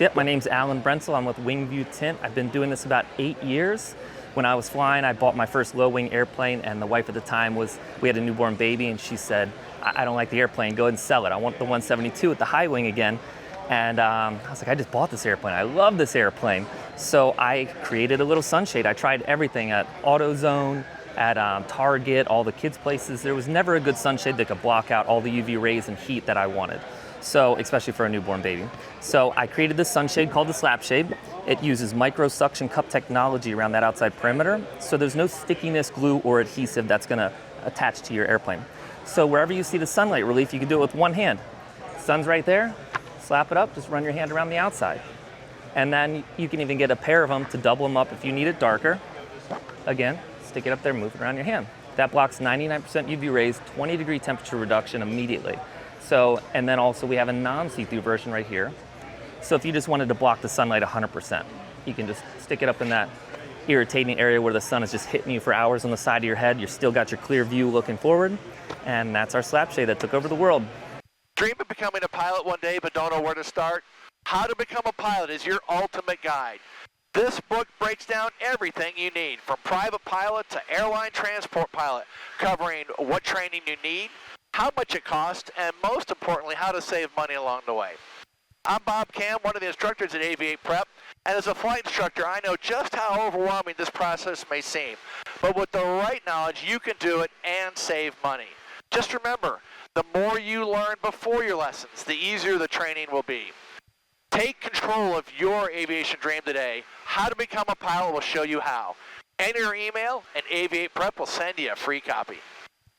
So, yep, my name's Alan Brentzel. I'm with Wing View Tint. I've been doing this about 8 years. When I was flying, I bought my first low-wing airplane, and the wife at the time we had a newborn baby, and she said, I don't like the airplane, go ahead and sell it. I want the 172 with the high wing again. And I was like, I just bought this airplane. I love this airplane. So I created a little sunshade. I tried everything at AutoZone, at Target, all the kids' places. There was never a good sunshade that could block out all the UV rays and heat that I wanted. So, especially for a newborn baby. So I created this sunshade called the Slap Shade. It uses micro suction cup technology around that outside perimeter. So there's no stickiness, glue, or adhesive that's gonna attach to your airplane. So wherever you see the sunlight relief, you can do it with one hand. Sun's right there, slap it up, just run your hand around the outside. And then you can even get a pair of them to double them up if you need it darker. Again, stick it up there, move it around your hand. That blocks 99% UV rays, 20-degree temperature reduction immediately. So, and then also we have a non-see-through version right here. So if you just wanted to block the sunlight 100%, you can just stick it up in that irritating area where the sun is just hitting you for hours on the side of your head. You still got your clear view looking forward. And that's our Slap Shade that took over the world. Dream of becoming a pilot one day but don't know where to start? How to Become a Pilot is your ultimate guide. This book breaks down everything you need, from private pilot to airline transport pilot, covering what training you need, how much it costs, and most importantly, how to save money along the way. I'm Bob Cam, one of the instructors at AV8 Prep, and as a flight instructor, I know just how overwhelming this process may seem. But with the right knowledge, you can do it and save money. Just remember, the more you learn before your lessons, the easier the training will be. Take control of your aviation dream today. How to Become a Pilot will show you how. Enter your email, and AV8 Prep will send you a free copy.